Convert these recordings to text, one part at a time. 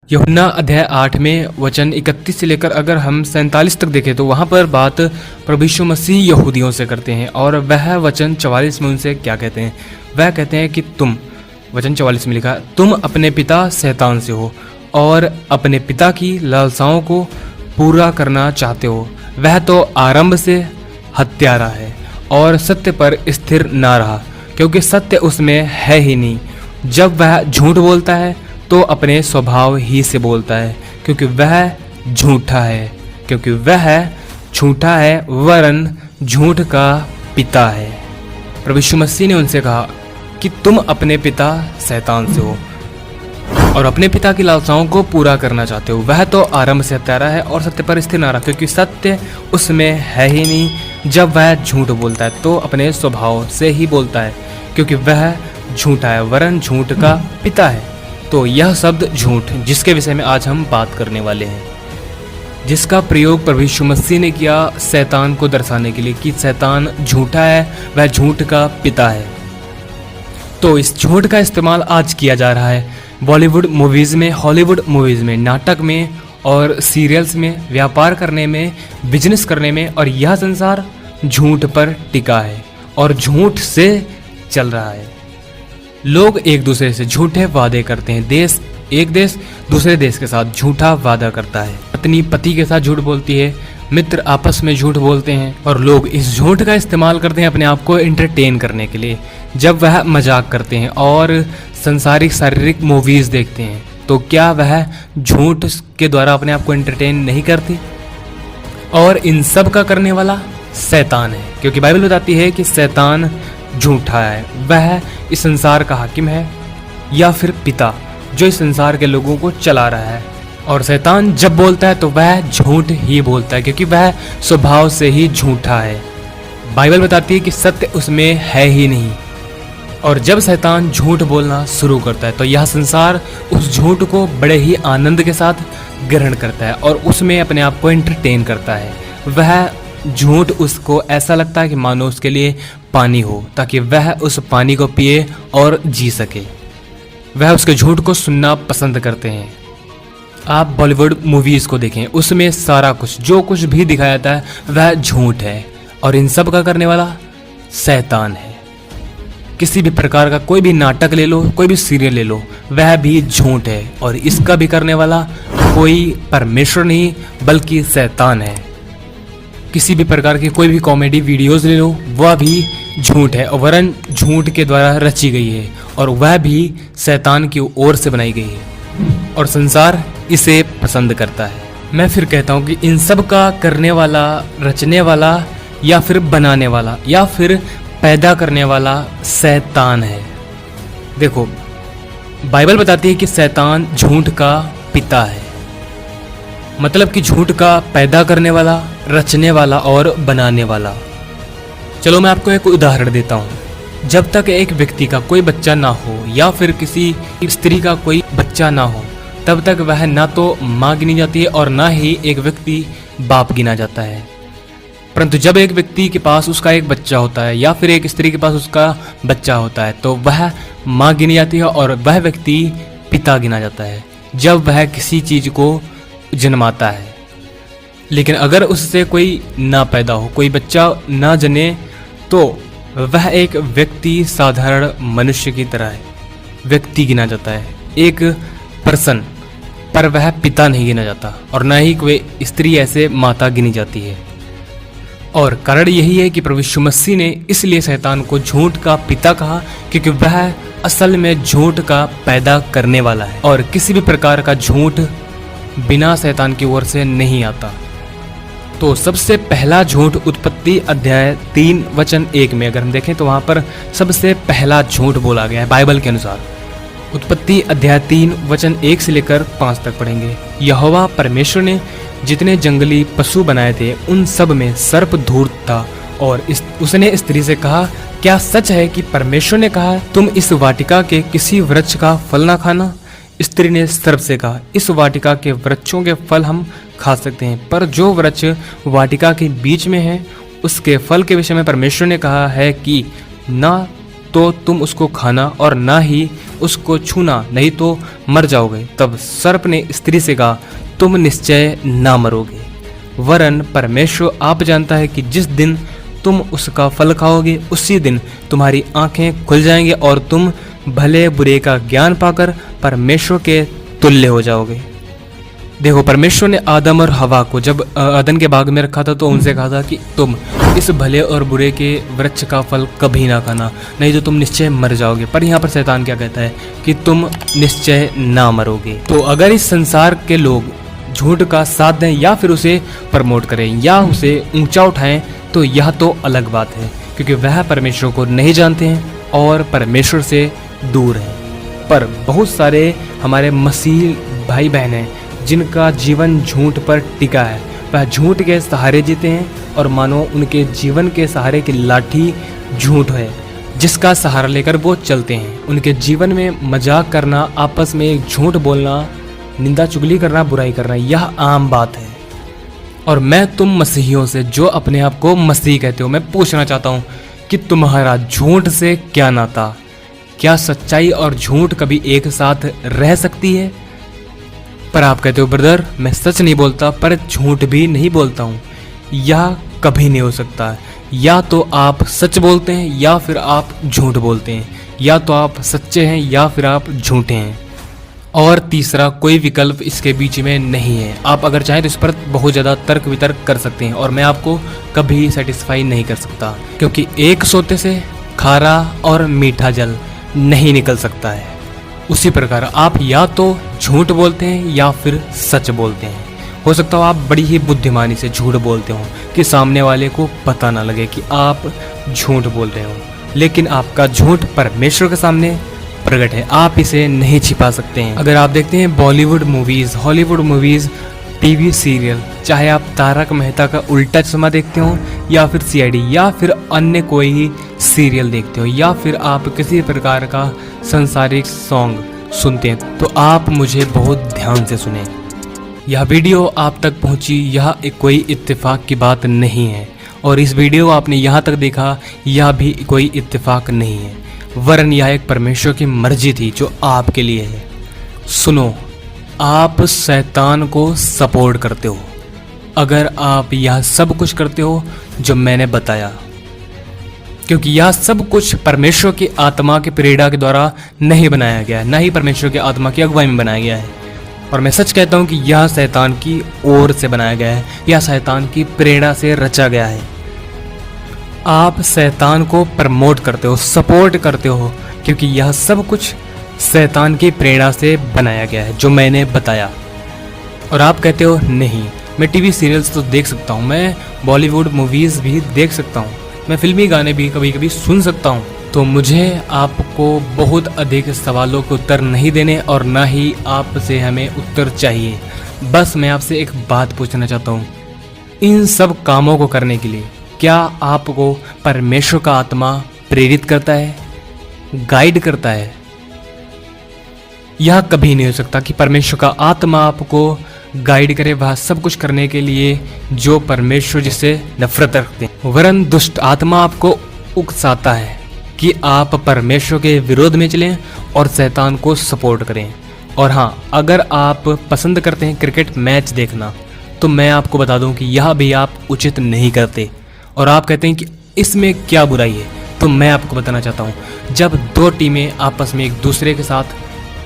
यूहन्ना अध्याय 8 में वचन 31 से लेकर अगर हम 47 तक देखें तो वहाँ पर बात प्रभु यीशु मसीह यहूदियों से करते हैं। और वह वचन 44 में उनसे क्या कहते हैं? वह कहते हैं कि तुम, वचन 44 में लिखा, तुम अपने पिता शैतान से हो और अपने पिता की लालसाओं को पूरा करना चाहते हो। वह तो आरंभ से हत्यारा है और सत्य पर स्थिर ना रहा, क्योंकि सत्य उसमें है ही नहीं। जब वह झूठ बोलता है तो अपने स्वभाव ही से बोलता है, क्योंकि वह झूठा है वरन झूठ का पिता है। प्रभु यीशु मसीह ने उनसे कहा कि तुम अपने पिता शैतान से हो और अपने पिता की लालसाओं को पूरा करना चाहते हो। वह तो आरंभ से हत्यारा है और सत्य पर स्थिर ना रहा, क्योंकि सत्य उसमें है ही नहीं। जब वह झूठ बोलता है तो अपने स्वभाव से ही बोलता है, क्योंकि वह झूठा है वरन झूठ का पिता है। तो यह शब्द झूठ, जिसके विषय में आज हम बात करने वाले हैं, जिसका प्रयोग प्रभु यीशु मसीह ने किया शैतान को दर्शाने के लिए कि शैतान झूठा है, वह झूठ का पिता है। तो इस झूठ का इस्तेमाल आज किया जा रहा है बॉलीवुड मूवीज़ में, हॉलीवुड मूवीज़ में, नाटक में और सीरियल्स में, व्यापार करने में, बिजनेस करने में। और यह संसार झूठ पर टिका है और झूठ से चल रहा है। लोग एक दूसरे से झूठे वादे करते हैं। एक देश दूसरे देश के साथ झूठा वादा करता है। पत्नी पति के साथ झूठ बोलती है, मित्र आपस में झूठ बोलते हैं और लोग इस झूठ का इस्तेमाल करते हैं अपने आप को एंटरटेन करने के लिए। जब वह मजाक करते हैं और संसारिक शारीरिक मूवीज़ देखते हैं तो क्या वह झूठ के द्वारा अपने आप को एंटरटेन नहीं करते? और इन सब का करने वाला शैतान है, क्योंकि बाइबल बताती है कि शैतान झूठा है। वह इस संसार का हाकिम है या फिर पिता जो इस संसार के लोगों को चला रहा है। और शैतान जब बोलता है तो वह झूठ ही बोलता है, क्योंकि वह स्वभाव से ही झूठा है। बाइबल बताती है कि सत्य उसमें है ही नहीं। और जब शैतान झूठ बोलना शुरू करता है तो यह संसार उस झूठ को बड़े ही आनंद के साथ ग्रहण करता है और उसमें अपने आप को एंटरटेन करता है। वह झूठ उसको ऐसा लगता है कि मानो उसके लिए पानी हो, ताकि वह उस पानी को पिए और जी सके। वह उसके झूठ को सुनना पसंद करते हैं। आप बॉलीवुड मूवीज़ को देखें, उसमें सारा कुछ जो कुछ भी दिखाया जाता है वह झूठ है। और इन सब का करने वाला शैतान है। किसी भी प्रकार का कोई भी नाटक ले लो, कोई भी सीरियल ले लो, वह भी झूठ है। और इसका भी करने वाला कोई परमेश्वर नहीं बल्कि शैतान है। किसी भी प्रकार की कोई भी कॉमेडी वीडियोस ले लो, वह भी झूठ है और वरन झूठ के द्वारा रची गई है और वह भी शैतान की ओर से बनाई गई है और संसार इसे पसंद करता है। मैं फिर कहता हूँ कि इन सब का करने वाला, रचने वाला या फिर बनाने वाला या फिर पैदा करने वाला शैतान है। देखो, बाइबल बताती है कि शैतान झूठ का पिता है, मतलब कि झूठ का पैदा करने वाला, रचने वाला और बनाने वाला। चलो मैं आपको एक उदाहरण देता हूँ। जब तक एक व्यक्ति का कोई बच्चा ना हो या फिर किसी स्त्री का कोई बच्चा ना हो, तब तक वह ना तो माँ गिनी जाती है और ना ही एक व्यक्ति बाप गिना जाता है। परंतु जब एक व्यक्ति के पास उसका एक बच्चा होता है या फिर एक स्त्री के पास उसका बच्चा होता है तो वह माँ गिनी जाती है और वह व्यक्ति पिता गिना जाता है जब वह किसी चीज़ को जन्माता है। लेकिन अगर उससे कोई ना पैदा हो, कोई बच्चा ना जने, तो वह एक व्यक्ति साधारण मनुष्य की तरह है, व्यक्ति गिना जाता है, एक पर्सन, पर वह पिता नहीं गिना जाता और ना ही कोई स्त्री ऐसे माता गिनी जाती है। और कारण यही है कि प्रभु यीशु मसीह ने इसलिए शैतान को झूठ का पिता कहा, क्योंकि वह असल में झूठ का पैदा करने वाला है और किसी भी प्रकार का झूठ बिना शैतान की ओर से नहीं आता। तो सबसे पहला झूठ उत्पत्ति अध्याय 3 वचन 1 में अगर हम देखें तो वहाँ पर सबसे पहला झूठ बोला गया है बाइबल के अनुसार। उत्पत्ति अध्याय 3 वचन 1 से लेकर 5 तक पढ़ेंगे। यहोवा परमेश्वर ने जितने जंगली पशु बनाए थे उन सब में सर्प धूर्त था और उसने स्त्री से कहा, क्या सच है कि परमेश्वर ने कहा तुम इस वाटिका के किसी वृक्ष का फल ना खाना? स्त्री ने सर्प से कहा, इस वाटिका के वृक्षों के फल हम खा सकते हैं, पर जो वृक्ष वाटिका के बीच में है उसके फल के विषय में परमेश्वर ने कहा है कि ना तो तुम उसको खाना और ना ही उसको छूना, नहीं तो मर जाओगे। तब सर्प ने स्त्री से कहा, तुम निश्चय ना मरोगे, वरन परमेश्वर आप जानता है कि जिस दिन तुम उसका फल खाओगे उसी दिन तुम्हारी आंखें खुल जाएंगी और तुम भले बुरे का ज्ञान पाकर परमेश्वर के तुल्य हो जाओगे। देखो, परमेश्वर ने आदम और हवा को जब अदन के बाग में रखा था तो उनसे कहा था कि तुम इस भले और बुरे के वृक्ष का फल कभी ना खाना, नहीं तो तुम निश्चय मर जाओगे। पर यहाँ पर शैतान क्या कहता है कि तुम निश्चय ना मरोगे। तो अगर इस संसार के लोग झूठ का साथ दें या फिर उसे प्रमोट करें या उसे ऊंचा उठाएं तो यह तो अलग बात है, क्योंकि वह परमेश्वर को नहीं जानते हैं और परमेश्वर से दूर हैं। पर बहुत सारे हमारे मसीह भाई बहन हैं जिनका जीवन झूठ पर टिका है। वह झूठ के सहारे जीते हैं और मानो उनके जीवन के सहारे की लाठी झूठ है जिसका सहारा लेकर वो चलते हैं। उनके जीवन में मजाक करना, आपस में झूठ बोलना, निंदा चुगली करना, बुराई करना, यह आम बात है। और मैं तुम मसीहियों से जो अपने आप को मसीह कहते हो, मैं पूछना चाहता हूँ कि तुम्हारा झूठ से क्या नाता? क्या सच्चाई और झूठ कभी एक साथ रह सकती है? पर आप कहते हो, ब्रदर मैं सच नहीं बोलता पर झूठ भी नहीं बोलता हूँ। यह कभी नहीं हो सकता। या तो आप सच बोलते हैं या फिर आप झूठ बोलते हैं, या तो आप सच्चे हैं या फिर आप झूठे हैं, और तीसरा कोई विकल्प इसके बीच में नहीं है। आप अगर चाहें तो इस पर बहुत ज़्यादा तर्क वितर्क कर सकते हैं और मैं आपको कभी सेटिस्फाई नहीं कर सकता, क्योंकि एक सोते से खारा और मीठा जल नहीं निकल सकता है। उसी प्रकार आप या तो झूठ बोलते हैं या फिर सच बोलते हैं। हो सकता हो आप बड़ी ही बुद्धिमानी से झूठ बोलते हो कि सामने वाले को पता ना लगे कि आप झूठ बोल रहे हो, लेकिन आपका झूठ परमेश्वर के सामने प्रकट है, आप इसे नहीं छिपा सकते हैं। अगर आप देखते हैं Bollywood movies, Hollywood movies, TV serial, चाहे आप तारक मेहता का उल्टा चश्मा देखते हो या फिर सीआईडी या फिर अन्य कोई सीरियल देखते हो या फिर आप किसी प्रकार का संसारिक सॉन्ग सुनते हैं, तो आप मुझे बहुत ध्यान से सुने। यह वीडियो आप तक पहुंची, यह कोई इत्तेफाक की बात नहीं है, और इस वीडियो आपने यहाँ तक देखा, यह भी कोई इत्तेफाक नहीं है, वरन यह एक परमेश्वर की मर्जी थी जो आपके लिए है। सुनो, आप शैतान को सपोर्ट करते हो अगर आप यह सब कुछ करते हो जो मैंने बताया, क्योंकि यह सब कुछ परमेश्वर की आत्मा के प्रेरणा के द्वारा नहीं बनाया गया है, ना ही परमेश्वर की आत्मा की अगुवाई में बनाया गया है। और मैं सच कहता हूँ कि यह शैतान की ओर से बनाया गया है, यह शैतान की प्रेरणा से रचा गया है। आप शैतान को प्रमोट करते हो, सपोर्ट करते हो, क्योंकि यह सब कुछ शैतान की प्रेरणा से बनाया गया है जो मैंने बताया। और आप कहते हो नहीं, मैं टीवी सीरियल्स तो देख सकता हूँ, मैं बॉलीवुड मूवीज़ भी देख सकता हूँ, मैं फिल्मी गाने भी कभी कभी सुन सकता हूँ। तो मुझे आपको बहुत अधिक सवालों के उत्तर नहीं देने और ना ही आपसे हमें उत्तर चाहिए। बस मैं आपसे एक बात पूछना चाहता हूँ, इन सब कामों को करने के लिए क्या आपको परमेश्वर का आत्मा प्रेरित करता है, गाइड करता है? यह कभी नहीं हो सकता कि परमेश्वर का आत्मा आपको गाइड करे वह सब कुछ करने के लिए जो परमेश्वर जिससे नफरत रखते हैं, वरन दुष्ट आत्मा आपको उकसाता है कि आप परमेश्वर के विरोध में चलें और शैतान को सपोर्ट करें। और हाँ, अगर आप पसंद करते हैं क्रिकेट मैच देखना, तो मैं आपको बता दूं कि यह भी आप उचित नहीं करते। और आप कहते हैं कि इसमें क्या बुराई है, तो मैं आपको बताना चाहता हूँ, जब दो टीमें आपस में एक दूसरे के साथ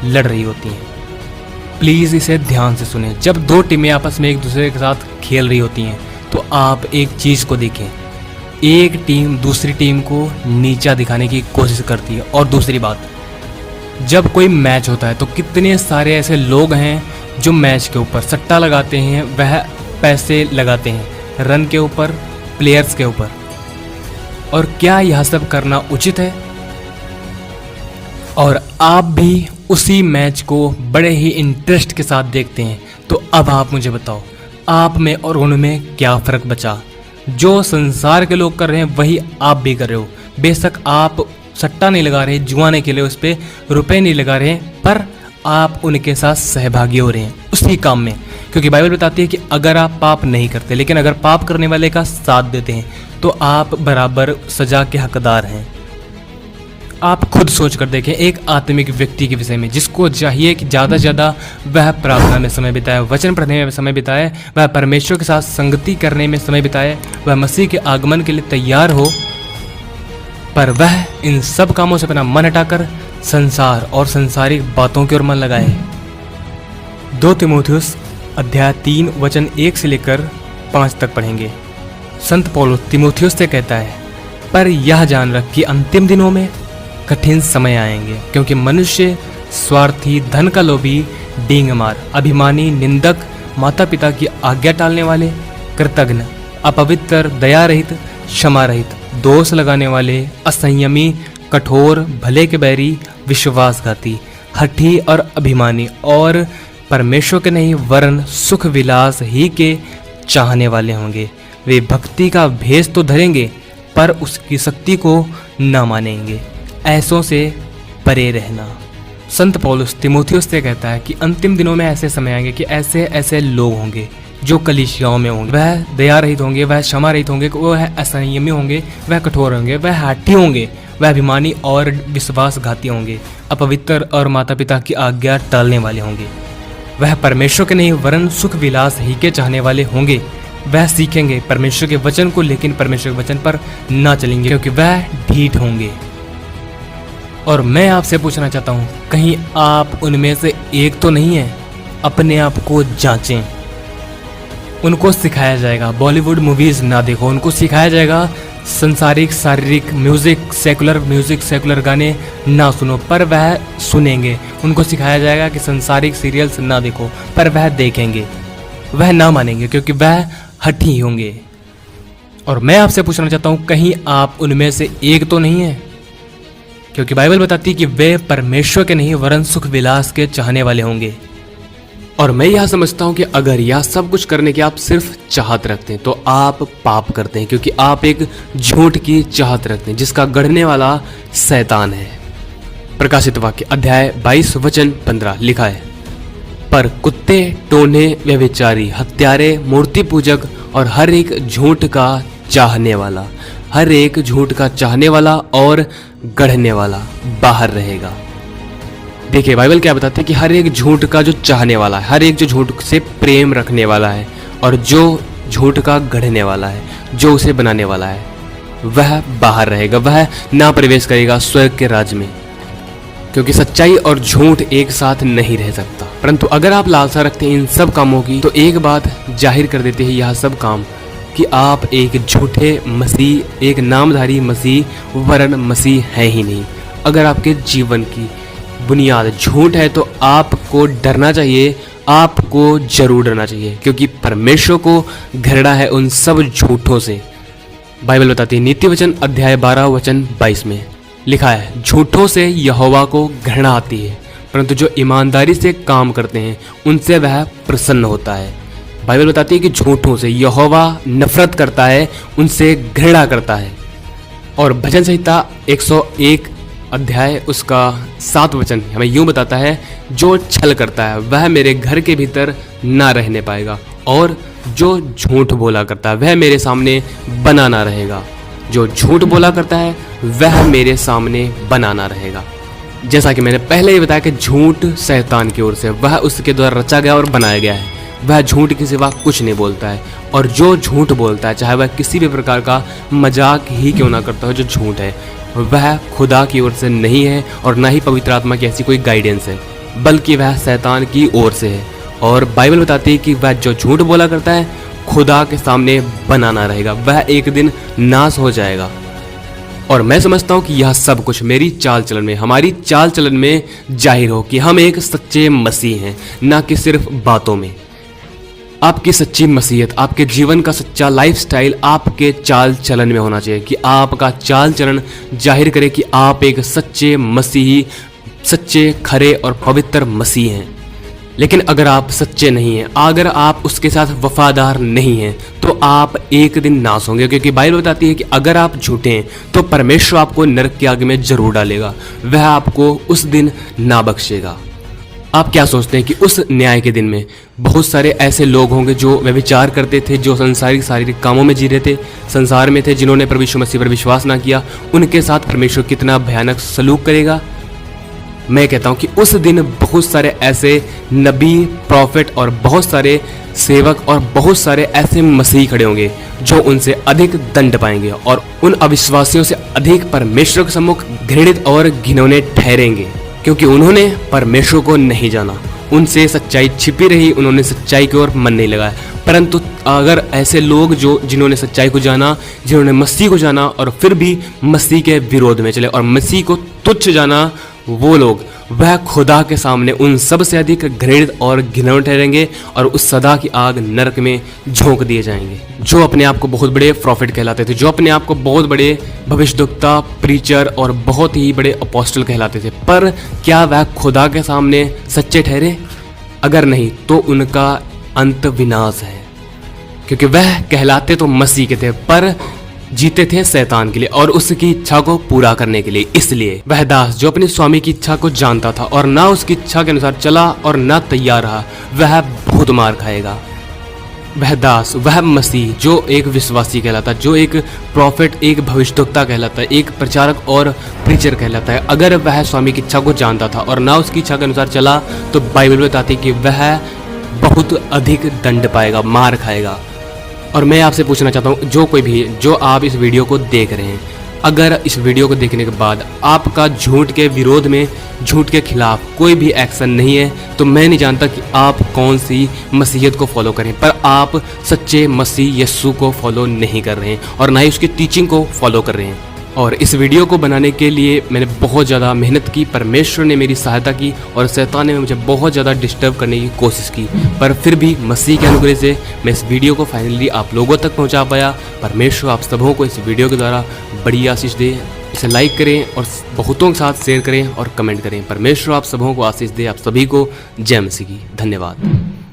लड़ रही होती हैं, प्लीज़ इसे ध्यान से सुनें, जब दो टीमें आपस में एक दूसरे के साथ खेल रही होती हैं तो आप एक चीज़ को देखें, एक टीम दूसरी टीम को नीचा दिखाने की कोशिश करती है। और दूसरी बात, जब कोई मैच होता है तो कितने सारे ऐसे लोग हैं जो मैच के ऊपर सट्टा लगाते हैं, वह पैसे लगाते हैं रन के ऊपर, प्लेयर्स के ऊपर। और क्या यह सब करना उचित है? और आप भी उसी मैच को बड़े ही इंटरेस्ट के साथ देखते हैं, तो अब आप मुझे बताओ, आप में और उनमें क्या फ़र्क बचा? जो संसार के लोग कर रहे हैं वही आप भी कर रहे हो। बेशक आप सट्टा नहीं लगा रहे, जुआने के लिए उस पर रुपए नहीं लगा रहे, पर आप उनके साथ सहभागी हो रहे हैं उसी काम में, क्योंकि बाइबल बताती है कि अगर आप पाप नहीं करते लेकिन अगर पाप करने वाले का साथ देते हैं तो आप बराबर सजा के हकदार हैं। आप खुद सोच कर देखें एक आत्मिक व्यक्ति के विषय में जिसको चाहिए कि ज़्यादा से ज़्यादा वह प्रार्थना में समय बिताए, वचन पढ़ने में समय बिताए, वह परमेश्वर के साथ संगति करने में समय बिताए, वह मसीह के आगमन के लिए तैयार हो, पर वह इन सब कामों से अपना मन हटाकर संसार और सांसारिक बातों की ओर मन लगाए। 2 तीमुथियुस अध्याय 3 वचन 1 से लेकर 5 तक पढ़ेंगे। संत पौलुस तीमुथियुस से कहता है, पर यह जान रख कि अंतिम दिनों में कठिन समय आएंगे, क्योंकि मनुष्य स्वार्थी, धन का लोभी, डींगमार, अभिमानी, निंदक, माता पिता की आज्ञा टालने वाले, कृतघ्न, अपवित्र, दया रहित, क्षमा रहित, दोष लगाने वाले, असंयमी, कठोर, भले के बैरी, विश्वासघाती, हठी और अभिमानी और परमेश्वर के नहीं वरन सुख विलास ही के चाहने वाले होंगे। वे भक्ति का भेष तो धरेंगे पर उसकी शक्ति को न मानेंगे। ऐसों से परे रहना। संत पौलुस तीमुथियुस से कहता है कि अंतिम दिनों में ऐसे समय आएंगे कि ऐसे ऐसे लोग होंगे जो कलीसियाओं में होंगे। वह दया रहित होंगे, वह क्षमा रहित होंगे, वह असंयमी होंगे, वह कठोर होंगे, वह हाठी होंगे, वह अभिमानी और विश्वासघाती होंगे, अपवित्र और माता पिता की आज्ञा टालने वाले होंगे। वह परमेश्वर के नहीं वरन सुख विलास ही के चाहने वाले होंगे। वह सीखेंगे परमेश्वर के वचन को, लेकिन परमेश्वर के वचन पर ना चलेंगे, क्योंकि वह ढीठ होंगे। और मैं आपसे पूछना चाहता हूँ, कहीं आप उनमें से एक तो नहीं है? अपने आप को जांचें। उनको सिखाया जाएगा बॉलीवुड मूवीज ना देखो, उनको सिखाया जाएगा संसारिक शारीरिक म्यूजिक, सेकुलर गाने ना सुनो, पर वह सुनेंगे। उनको सिखाया जाएगा कि संसारिक सीरियल्स ना देखो, पर वह देखेंगे। वह ना मानेंगे क्योंकि वह हठी होंगे। और मैं आपसे पूछना चाहता हूँ, कहीं आप उनमें से एक तो नहीं है? क्योंकि बाइबल बताती है कि वे परमेश्वर के नहीं वरन सुख विलास के चाहने वाले होंगे। और मैं यह समझता हूं कि अगर यह सब कुछ करने की आप सिर्फ चाहत रखते हैं तो आप पाप करते हैं, क्योंकि आप एक झूठ की चाहत रखते हैं जिसका गढ़ने वाला शैतान है। प्रकाशित वाक्य अध्याय 22 वचन 15 लिखा है, पर कुत्ते, टोने, व्यभिचारी, हत्यारे, मूर्ति पूजक और हर एक झूठ का चाहने वाला और गढ़ने वाला बाहर रहेगा। देखिए बाइबल क्या बताती है कि हर एक झूठ का जो चाहने वाला है, हर एक जो झूठ से प्रेम रखने वाला है और जो झूठ का गढ़ने वाला है, जो उसे बनाने वाला है, वह बाहर रहेगा, वह ना प्रवेश करेगा स्वर्ग के राज्य में। क्योंकि सच्चाई और झूठ एक साथ नहीं रह सकता। परंतु अगर आप लालसा रखते हैं इन सब कामों की, तो एक बात जाहिर कर देते हैं यह सब काम कि आप एक झूठे मसीह, एक नामधारी मसीह वरन मसीह है ही नहीं। अगर आपके जीवन की बुनियाद झूठ है तो आपको डरना चाहिए, आपको जरूर डरना चाहिए, क्योंकि परमेश्वर को घृणा है उन सब झूठों से। बाइबल बताती है नीति वचन अध्याय 12 वचन 22 में लिखा है, झूठों से यहोवा को घृणा आती है, परंतु जो ईमानदारी से काम करते हैं उनसे वह प्रसन्न होता है। बाइबल बताती है कि झूठों से यहोवा नफरत करता है, उनसे घृणा करता है। और भजन संहिता 101 अध्याय उसका 7 वचन हमें यूं बताता है, जो छल करता है वह मेरे घर के भीतर ना रहने पाएगा, और जो झूठ बोला करता है वह मेरे सामने बना ना रहेगा। जो झूठ बोला करता है वह मेरे सामने बना ना रहेगा। जैसा कि मैंने पहले ही बताया कि झूठ शैतान की ओर से, वह उसके द्वारा रचा गया और बनाया गया है। वह झूठ के सिवा कुछ नहीं बोलता है, और जो झूठ बोलता है, चाहे वह किसी भी प्रकार का मजाक ही क्यों ना करता हो, जो झूठ है वह खुदा की ओर से नहीं है और ना ही पवित्र आत्मा की ऐसी कोई गाइडेंस है, बल्कि वह शैतान की ओर से है। और बाइबल बताती है कि वह जो झूठ बोला करता है खुदा के सामने बना ना रहेगा, वह एक दिन नाश हो जाएगा। और मैं समझता हूँ कि यह सब कुछ मेरी चाल चलन में, हमारी चाल चलन में जाहिर हो कि हम एक सच्चे मसीह हैं, ना कि सिर्फ बातों में। आपकी सच्ची मसीहत, आपके जीवन का सच्चा लाइफस्टाइल आपके चाल चलन में होना चाहिए, कि आपका चाल चलन जाहिर करे कि आप एक सच्चे मसीही, सच्चे, खरे और पवित्र मसीह हैं। लेकिन अगर आप सच्चे नहीं हैं, अगर आप उसके साथ वफादार नहीं हैं, तो आप एक दिन नाश होंगे। क्योंकि बाइबल बताती है कि अगर आप झूठे हैं तो परमेश्वर आपको नरक की आग में जरूर डालेगा, वह आपको उस दिन ना बख्शेगा। आप क्या सोचते हैं कि उस न्याय के दिन में बहुत सारे ऐसे लोग होंगे जो व्यभिचार करते थे, जो संसारिक शारीरिक कामों में जी रहे थे, संसार में थे, जिन्होंने प्रभु यीशु मसीह पर विश्वास ना किया, उनके साथ परमेश्वर कितना भयानक सलूक करेगा। मैं कहता हूं कि उस दिन बहुत सारे ऐसे नबी, प्रॉफिट और बहुत सारे सेवक और बहुत सारे ऐसे मसीह खड़े होंगे जो उनसे अधिक दंड पाएंगे और उन अविश्वासियों से अधिक परमेश्वर के सम्मुख घृणित और घिनौने ठहरेंगे, क्योंकि उन्होंने परमेश्वर को नहीं जाना। उनसे सच्चाई छिपी रही, उन्होंने सच्चाई की ओर मन नहीं लगाया। परंतु अगर ऐसे लोग जिन्होंने सच्चाई को जाना, जिन्होंने मसीह को जाना और फिर भी मसीह के विरोध में चले और मसीह को तुच्छ जाना, वो लोग वह खुदा के सामने उन सब से अधिक घृणित और घिनौने ठहरेंगे और उस सदा की आग नरक में झोंक दिए जाएंगे। जो अपने आप को बहुत बड़े प्रॉफिट कहलाते थे, जो अपने आप को बहुत बड़े भविष्यद्वक्ता, प्रीचर और बहुत ही बड़े अपोस्टल कहलाते थे, पर क्या वह खुदा के सामने सच्चे ठहरे? अगर नहीं तो उनका अंत विनाश है, क्योंकि वह कहलाते तो मसीह के थे पर जीते थे शैतान के लिए और उसकी इच्छा को पूरा करने के लिए। इसलिए वह दास जो अपने स्वामी की इच्छा को जानता था और ना उसकी इच्छा के अनुसार चला और ना तैयार रहा, वह बहुत मार खाएगा। वह दास, वह मसीह जो एक विश्वासी कहलाता, जो एक प्रॉफिट, एक भविष्यद्वक्ता कहलाता है, एक प्रचारक और प्रीचर कहलाता है, अगर वह स्वामी की इच्छा को जानता था और ना उसकी इच्छा के अनुसार चला, तो बाइबल बताती कि वह बहुत अधिक दंड पाएगा, मार खाएगा। और मैं आपसे पूछना चाहता हूँ, जो कोई भी जो आप इस वीडियो को देख रहे हैं, अगर इस वीडियो को देखने के बाद आपका झूठ के विरोध में, झूठ के खिलाफ कोई भी एक्शन नहीं है, तो मैं नहीं जानता कि आप कौन सी मसीहत को फॉलो करें, पर आप सच्चे मसीह यीशु को फॉलो नहीं कर रहे हैं और ना ही उसकी टीचिंग को फॉलो कर रहे हैं। और इस वीडियो को बनाने के लिए मैंने बहुत ज़्यादा मेहनत की, परमेश्वर ने मेरी सहायता की और शैतान ने मुझे बहुत ज़्यादा डिस्टर्ब करने की कोशिश की, पर फिर भी मसीह के अनुग्रह से मैं इस वीडियो को फाइनली आप लोगों तक पहुंचा पाया। परमेश्वर आप सबों को इस वीडियो के द्वारा बड़ी आशीष दे। इसे लाइक करें और बहुतों के साथ शेयर करें और कमेंट करें। परमेश्वर आप सबों को आशीष दे। आप सभी को जय मसीह की। धन्यवाद।